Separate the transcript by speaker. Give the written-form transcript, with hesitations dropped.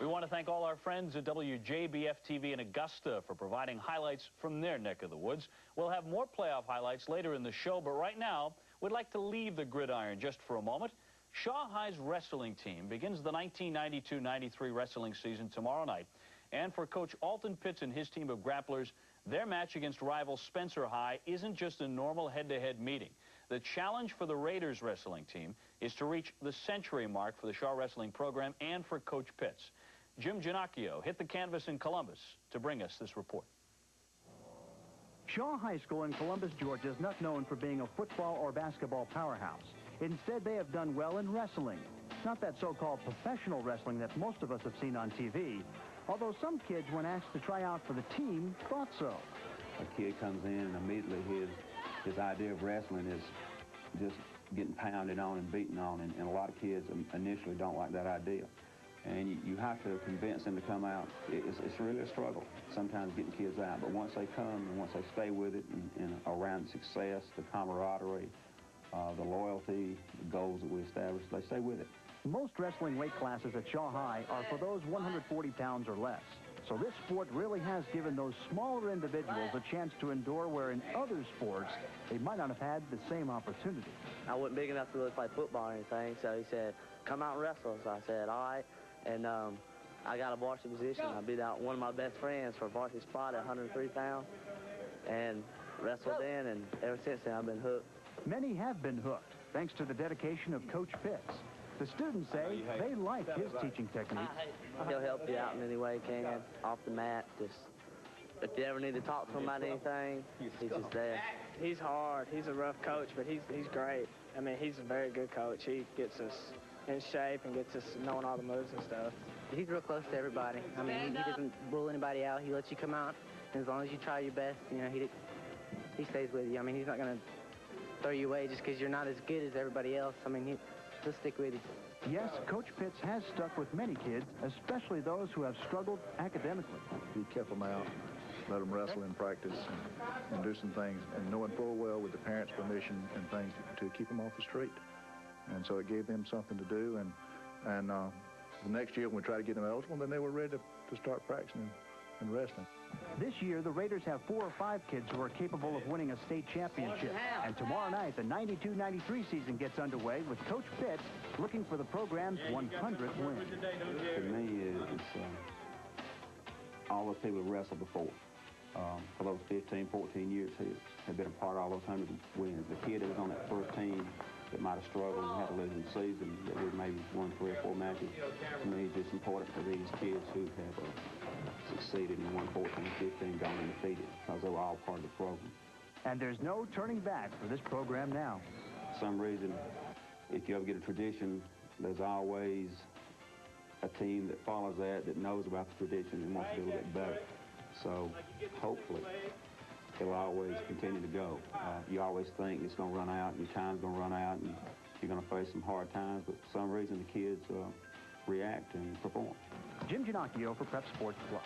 Speaker 1: We want to thank all our friends at WJBF-TV in Augusta for providing highlights from their neck of the woods. We'll have more playoff highlights later in the show, but right now, we'd like to leave the gridiron just for a moment. Shaw High's wrestling team begins the 1992-93 wrestling season tomorrow night. And for Coach Alton Pitts and his team of grapplers, their match against rival Spencer High isn't just a normal head-to-head meeting. The challenge for the Raiders wrestling team is to reach the century mark for the Shaw wrestling program and for Coach Pitts. Jim Ginocchio hit the canvas in Columbus to bring us this report.
Speaker 2: Shaw High School in Columbus, Georgia is not known for being a football or basketball powerhouse. Instead, they have done well in wrestling. Not that so-called professional wrestling that most of us have seen on TV, although some kids, when asked to try out for the team, thought so.
Speaker 3: A kid comes in and immediately his idea of wrestling is just getting pounded on and beaten on, and a lot of kids initially don't like that idea. And you have to convince them to come out. It's really a struggle sometimes getting kids out, but once they come and once they stay with it and around success, the camaraderie, the loyalty, the goals that we establish, they stay with it.
Speaker 2: Most wrestling weight classes at Shaw High are for those 140 pounds or less. So this sport really has given those smaller individuals a chance to endure where in other sports they might not have had the same opportunity.
Speaker 4: I wasn't big enough to really play football or anything, so he said, come out and wrestle. So I said, all right. And I got a varsity position. I beat out one of my best friends for a varsity spot at 103 pounds and wrestled in, and ever since then I've been hooked.
Speaker 2: Many have been hooked, thanks to the dedication of Coach Pitts. The students say they like his teaching techniques.
Speaker 4: He'll help you out in any way he can, off the mat. Just if you ever need to talk to him about anything, he's just there.
Speaker 5: He's hard. He's a rough coach, but he's great. I mean, he's a very good coach. He gets us in shape and gets us knowing all the moves and stuff.
Speaker 6: He's real close to everybody. I mean, he doesn't rule anybody out. He lets you come out, and as long as you try your best, you know, he stays with you. I mean, he's not going to throw you away just because you're not as good as everybody else. I mean, he'll stick with you.
Speaker 2: Yes, Coach Pitts has stuck with many kids, especially those who have struggled academically.
Speaker 7: He kept them out, let them wrestle in practice and do some things, and knowing full well with the parents' permission and things to keep them off the street. And so it gave them something to do, and the next year when we tried to get them eligible, then they were ready to start practicing and wrestling.
Speaker 2: This year, the Raiders have 4 or 5 kids who are capable of winning a state championship. And tomorrow night, the 92-93 season gets underway with Coach Pitts looking for the program's 100th win.
Speaker 3: For me, it's all those people who wrestled before. For those 15, 14 years, have been a part of all those 100 wins. The kid that was on that first team that might have struggled and had to lose in the season, that we maybe won 3 or 4 matches. To me, it's just important for these kids who have succeeded and won 14, 15, gone undefeated, because they were all part of the program.
Speaker 2: And there's no turning back for this program now.
Speaker 3: For some reason, if you ever get a tradition, there's always a team that follows that knows about the tradition and wants to do a little bit better. So hopefully it'll always continue to go. You always think it's going to run out, and your time's going to run out, and you're going to face some hard times, but for some reason the kids react and perform.
Speaker 2: Jim Ginocchio for Prep Sports Plus.